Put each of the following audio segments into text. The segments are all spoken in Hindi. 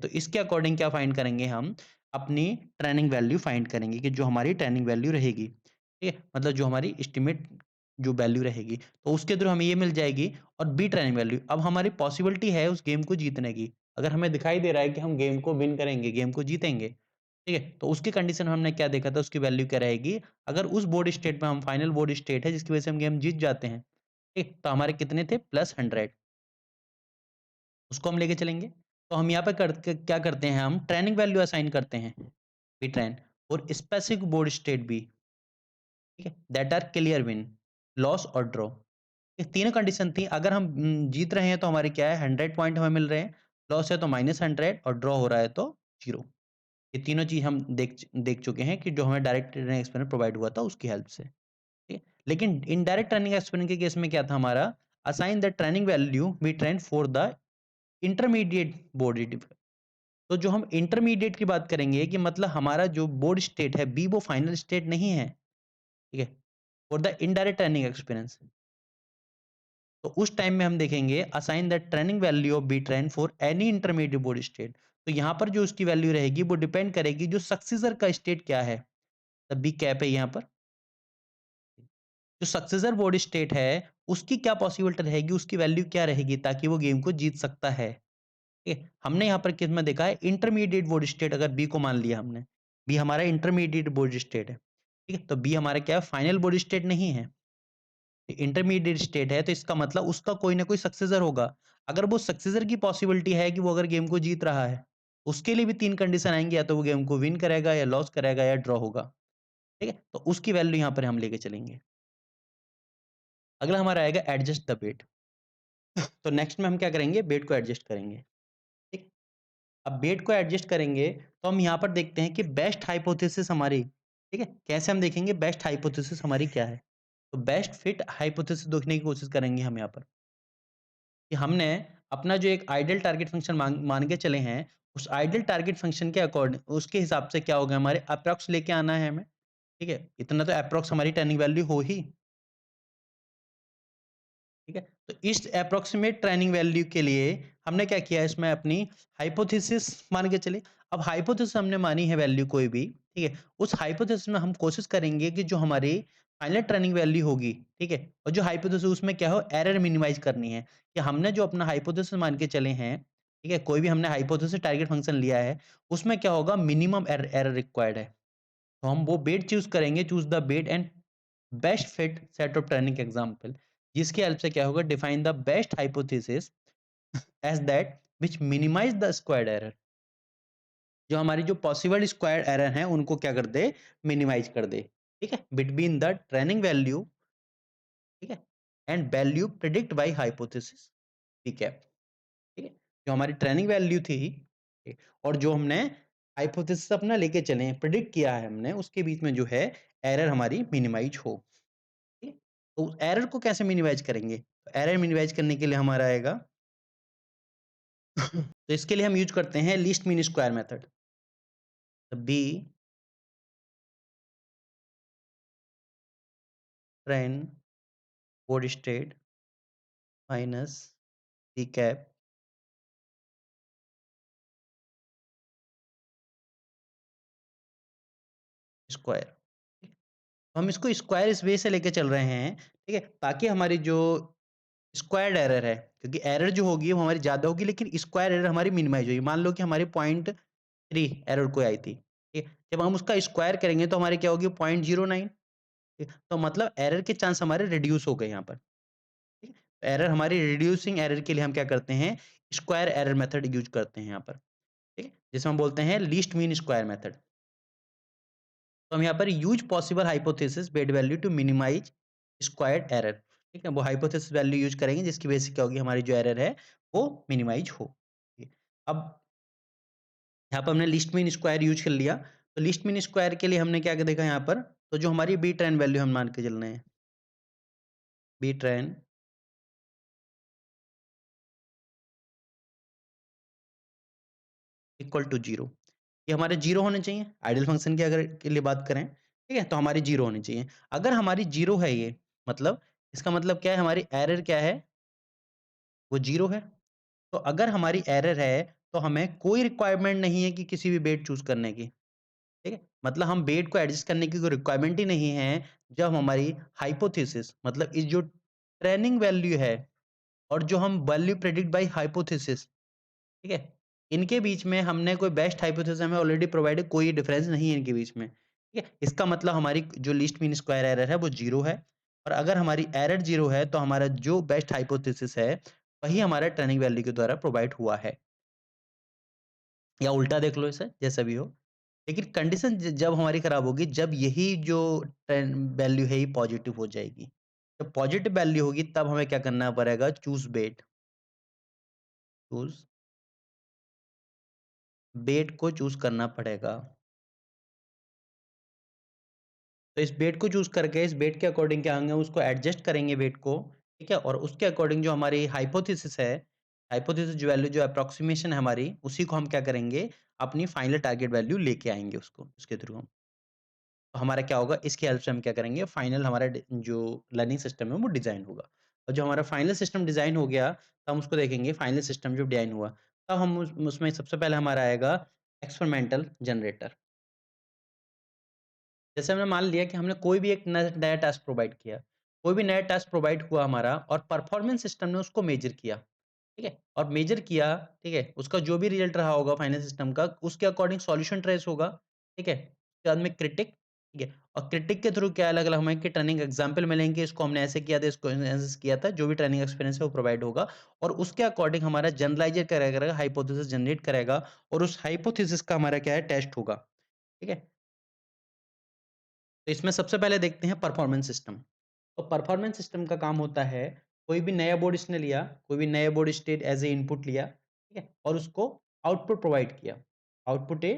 तो इसके अकॉर्डिंग क्या फाइंड करेंगे हम, अपनी ट्रेनिंग वैल्यू फाइंड करेंगे कि जो हमारी ट्रेनिंग वैल्यू रहेगी, ठीक है, मतलब जो हमारी एस्टिमेट जो वैल्यू रहेगी, तो उसके थ्रू हमें ये मिल जाएगी। और बी ट्रेनिंग वैल्यू, अब हमारी पॉसिबिलिटी है उस गेम को जीतने की, अगर हमें दिखाई दे रहा है कि हम गेम को विन करेंगे, गेम को जीतेंगे, ठीक है, तो उसकी कंडीशन हमने क्या देखा था, उसकी वैल्यू क्या रहेगी, अगर उस बोर्ड स्टेट में हम, फाइनल बोर्ड स्टेट है जिसकी वजह से हम गेम जीत जाते हैं, ठीक, तो हमारे कितने थे, +100, उसको हम लेके चलेंगे। तो हम यहाँ पे क्या करते हैं, हम ट्रेनिंग वैल्यू असाइन करते हैं, बी ट्रेन, और स्पेसिफिक बोर्ड स्टेट भी, ठीक है, that are clear win, loss और ड्रॉ। ये तीनों कंडीशन थी, अगर हम जीत रहे हैं तो हमारे क्या है, 100 पॉइंट हमें मिल रहे हैं, लॉस है तो -100, और ड्रॉ हो रहा है तो 0। ये तीनों चीज हम देख देख चुके हैं कि जो हमें डायरेक्ट ट्रेनिंग एक्सपेरिमेंट प्रोवाइड हुआ था उसकी हेल्प से, ठीक है। लेकिन इनडायरेक्ट ट्रेनिंग एक्सपेरिमेंट के केस में क्या था हमारा, assign the training value B train for the intermediate board. तो जो हम इंटरमीडिएट की बात करेंगे कि मतलब हमारा जो बोर्ड स्टेट है बी, वो फाइनल स्टेट नहीं है, ठीक है, for the indirect training experience. तो उस टाइम में हम देखेंगे assign the training value of B train for any intermediate board state. तो यहाँ पर जो उसकी वैल्यू रहेगी वो डिपेंड करेगी जो सक्सेसर का स्टेट क्या है, तब बी कैप है यहाँ पर, जो सक्सेसर बोर्ड स्टेट है उसकी क्या पॉसिबिलिटी रहेगी, उसकी वैल्यू क्या रहेगी ताकि वो गेम को जीत सकता है, ठीक है। हमने यहाँ पर किस में देखा है, इंटरमीडिएट बोर्ड स्टेट, अगर बी को मान लिया हमने, बी हमारा इंटरमीडिएट बोर्ड स्टेट है, ठीक है, तो बी हमारा क्या है, फाइनल बोर्ड स्टेट नहीं है, इंटरमीडिएट स्टेट है, तो इसका मतलब उसका कोई ना कोई सक्सेसर होगा। अगर वो सक्सेसर की पॉसिबिलिटी है कि वो अगर गेम को जीत रहा है, उसके लिए भी तीन कंडीशन आएंगी, या तो वो गेम को विन करेगा, या लॉस करेगा, या ड्रॉ होगा, ठीक है, तो उसकी वैल्यू यहाँ पर हम लेके चलेंगे। अगला हमारा आएगा एडजस्ट द वेट। तो नेक्स्ट में हम क्या करेंगे, वेट को एडजस्ट करेंगे, ठीक। अब वेट को एडजस्ट करेंगे तो हम यहाँ पर देखते हैं कि बेस्ट हाइपोथेसिस हमारी, ठीक है, कैसे हम देखेंगे बेस्ट हाइपोथेसिस हमारी क्या है। तो बेस्ट फिट हाइपोथेसिस देखने की कोशिश करेंगे हम यहाँ पर, कि हमने अपना जो एक आइडियल टारगेट फंक्शन मान के चले हैं, उस आइडियल टारगेट फंक्शन के अकॉर्डिंग, उसके हिसाब से क्या होगा, हमारे अप्रॉक्स लेके आना है हमें, ठीक है, इतना तो अप्रॉक्स हमारी टर्निंग वैल्यू हो ही, ठीक है। तो इस अप्रोक्सीमेट ट्रेनिंग वैल्यू के लिए हमने क्या किया, इसमें अपनी हाइपोथेसिस मान के चले। अब हाइपोथेसिस हमने मानी है वैल्यू कोई भी, ठीक है, उस हाइपोथेसिस में हम कोशिश करेंगे कि जो हमारी फाइनल ट्रेनिंग वैल्यू होगी, ठीक है, और जो हाइपोथेसिस उसमें क्या हो, एरर मिनिमाइज करनी है, कि हमने जो अपना हाइपोथेसिस मान के चले हैं, ठीक है, कोई भी हमने हाइपोथेसिस टारगेट फंक्शन लिया है, उसमें क्या होगा, मिनिमम एरर रिक्वायर्ड है। तो हम वो बेट चूज करेंगे, choose the bet and best fit set of training example, जिसकी हेल्प से क्या होगा, define the best hypothesis as that which minimize the squared error, जो हमारी जो पॉसिबल स्क्वायर्ड एरर है उनको क्या कर दे, मिनिमाइज कर दे, ठीक है, बिटवीन द ट्रेनिंग वैल्यू, ठीक है, and value predict by hypothesis P cap, ठीक है, जो हमारी ट्रेनिंग वैल्यू थी, ठीक, और जो हमने हाइपोथेसिस अपना लेके चले हैं, प्रिडिक्ट किया है हमने, उसके बीच में जो है एरर हमारी मिनिमाइज हो, ठीक है? तो एरर को कैसे मिनिमाइज करेंगे, तो एरर मिनिमाइज करने के लिए हमारा आएगा तो इसके लिए हम यूज करते हैं least mean square method. B train board state minus D cap square. हम इसको स्क्वायर इस वे से लेके चल रहे हैं, ठीक है, ताकि हमारी जो स्क्वायर्ड एरर है, क्योंकि एरर जो होगी वो हमारी ज़्यादा होगी, लेकिन स्क्वायर एरर हमारी मिनिमाइज होगी। मान लो कि हमारी 0.3 एरर कोई आई थी, ठीक है, जब हम उसका स्क्वायर करेंगे तो हमारी क्या होगी, 0.09, ठीक है, तो मतलब एरर के चांस हमारे रिड्यूस हो गए यहाँ पर, ठीक है। एरर हमारी रिड्यूसिंग एरर के लिए हम क्या करते हैं, स्क्वायर एरर मेथड यूज करते हैं यहाँ पर, ठीक है, जिसे हम बोलते हैं लीस्ट मीन स्क्वायर मेथड। तो हम यहाँ पर use possible hypothesis bed value to minimize squared error, ठीक है, वो हाइपोथेसिस वैल्यू यूज करेंगे जिसकी वजह से क्या होगी, हमारी जो एरर है वो मिनिमाइज हो, ठीक है। अब यहाँ पर हमने लिस्ट मीन स्क्वायर यूज कर लिया, तो लिस्ट मीन स्क्वायर के लिए हमने क्या देखा यहाँ पर, तो जो हमारी बी ट्रेन वैल्यू हम मान के चल रहे हैं, B train equal to zero, ये हमारे जीरो होने चाहिए आइडियल फंक्शन की अगर के लिए बात करें, ठीक है, तो हमारी जीरो होनी चाहिए। अगर हमारी जीरो है ये, मतलब इसका मतलब क्या है, हमारी एरर क्या है, वो जीरो है। तो अगर हमारी एरर है तो हमें कोई रिक्वायरमेंट नहीं है कि किसी भी वेट चूज़ करने की, ठीक है? मतलब हम वेट को एडजस्ट करने की कोई रिक्वायरमेंट ही नहीं है, जब हमारी हाइपोथेसिस मतलब इस जो ट्रेनिंग वैल्यू है और जो हम वैल्यू प्रेडिक्ट बाय हाइपोथेसिस, ठीक है? इनके बीच में हमने कोई बेस्ट हाइपोथेसिस हमें ऑलरेडी प्रोवाइड है, कोई डिफरेंस नहीं है इनके बीच में, ठीक है? इसका मतलब हमारी जो लीस्ट मीन स्क्वायर एरर है वो 0 है और अगर हमारी एरर 0 है तो हमारा जो बेस्ट हाइपोथेसिस है, वही हमारा ट्रेनिंग वैल्यू के द्वारा प्रोवाइड हुआ है। या उल्टा देख लो इसे, जैसा भी हो। लेकिन कंडीशन जब हमारी खराब होगी, जब यही जो वैल्यू है ये पॉजिटिव हो जाएगी। जब पॉजिटिव वैल्यू होगी तब हमें क्या करना पड़ेगा, चूज बेट, चूज बेट को चूज करना पड़ेगा। तो इस बेट को चूज करके इस बेट के अकॉर्डिंग क्या होंगे, उसको एडजस्ट करेंगे वेट को, ठीक है? और उसके अकॉर्डिंग जो हमारी हाइपोथेसिस है, हाइपोथेसिस जो वैल्यू जो अप्रोक्सीमेशन है हमारी, उसी को हम क्या करेंगे, अपनी फाइनल टारगेट वैल्यू लेके आएंगे उसको, उसके थ्रू हम। तो हमारा क्या होगा, इसकी हेल्प से हम क्या करेंगे, फाइनल हमारा जो लर्निंग सिस्टम है वो डिजाइन होगा। और जो हमारा फाइनल सिस्टम डिजाइन हो गया, तो हम उसको देखेंगे फाइनल सिस्टम जो डिजाइन हुआ, तब हम उसमें सबसे पहले हमारा आएगा एक्सपेरिमेंटल जनरेटर। जैसे हमने मान लिया कि हमने कोई भी एक नया टास्क प्रोवाइड किया, कोई भी नया टास्क प्रोवाइड हुआ हमारा और परफॉर्मेंस सिस्टम ने उसको मेजर किया, ठीक है? और मेजर किया, ठीक है? उसका जो भी रिजल्ट रहा होगा फाइनल सिस्टम का, उसके अकॉर्डिंग सॉल्यूशन ट्रेस होगा, ठीक है? उसके बाद में क्रिटिक, ठीक है? और क्रिटिक के थ्रू क्या अलग-अलग हमें कि ट्रेनिंग एग्जांपल मिलेंगे, इसको हमने ऐसे किया था, इसको ऐसे किया था, जो भी ट्रेनिंग एक्सपीरियंस है वो प्रोवाइड होगा और उसके अकॉर्डिंग हमारा जनरलाइज़र करेगा, हाइपोथेसिस जनरेट करेगा और उस हाइपोथेसिस का हमारा क्या है, टेस्ट होगा, ठीक है? तो इसमें सबसे पहले देखते हैं परफॉर्मेंस सिस्टम। तो परफॉर्मेंस सिस्टम का काम होता है, कोई भी नया बोर्ड इसने लिया, कोई भी नया board state as a input लिया, ठीक है? और उसको आउटपुट प्रोवाइड किया। Output a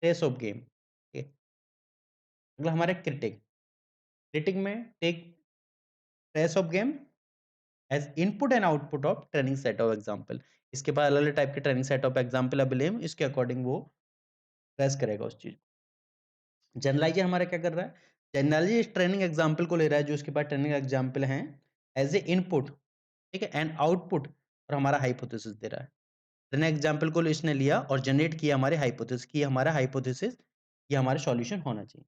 trace of game, ठीक है? अगला हमारा क्रिटिक। क्रिटिक में take trace of game as input and output of training set of example. इसके पास अलग-अलग टाइप के training set of example available हैं, इसके अकॉर्डिंग वो ट्रेस करेगा उस चीज़। जनरलाइज़र हमारा क्या कर रहा है? जनरलाइज़र इस ट्रेनिंग एग्जांपल को ले रहा है जो उसके पास ट्रेनिंग एग्जांपल हैं, एज़ ए इनपुट, ठीक है? एंड आउटपुट और हमारा हाइपोथेसिस दे रहा है। ट्रेनिंग एग्जांपल को इसने लिया और जनरेट किया हमारे हाइपोथेसिस कि हमारा हाइपोथेसिस ये हमारा सॉल्यूशन होना चाहिए।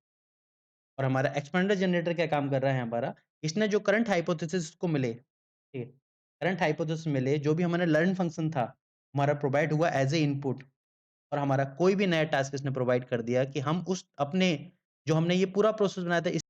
और हमारा एक्सपेरिमेंटल जनरेटर क्या काम कर रहा है हमारा, इसने जो करंट हाइपोथेसिस को मिले, ठीक है? करंट हाइपोथेसिस मिले, जो भी हमारा लर्न फंक्शन था, हमारा प्रोवाइड हुआ एज़ ए इनपुट और हमारा कोई भी नया टास्क इसने प्रोवाइड कर दिया कि हम उस अपने जो हमने ये पूरा प्रोसेस बनाया था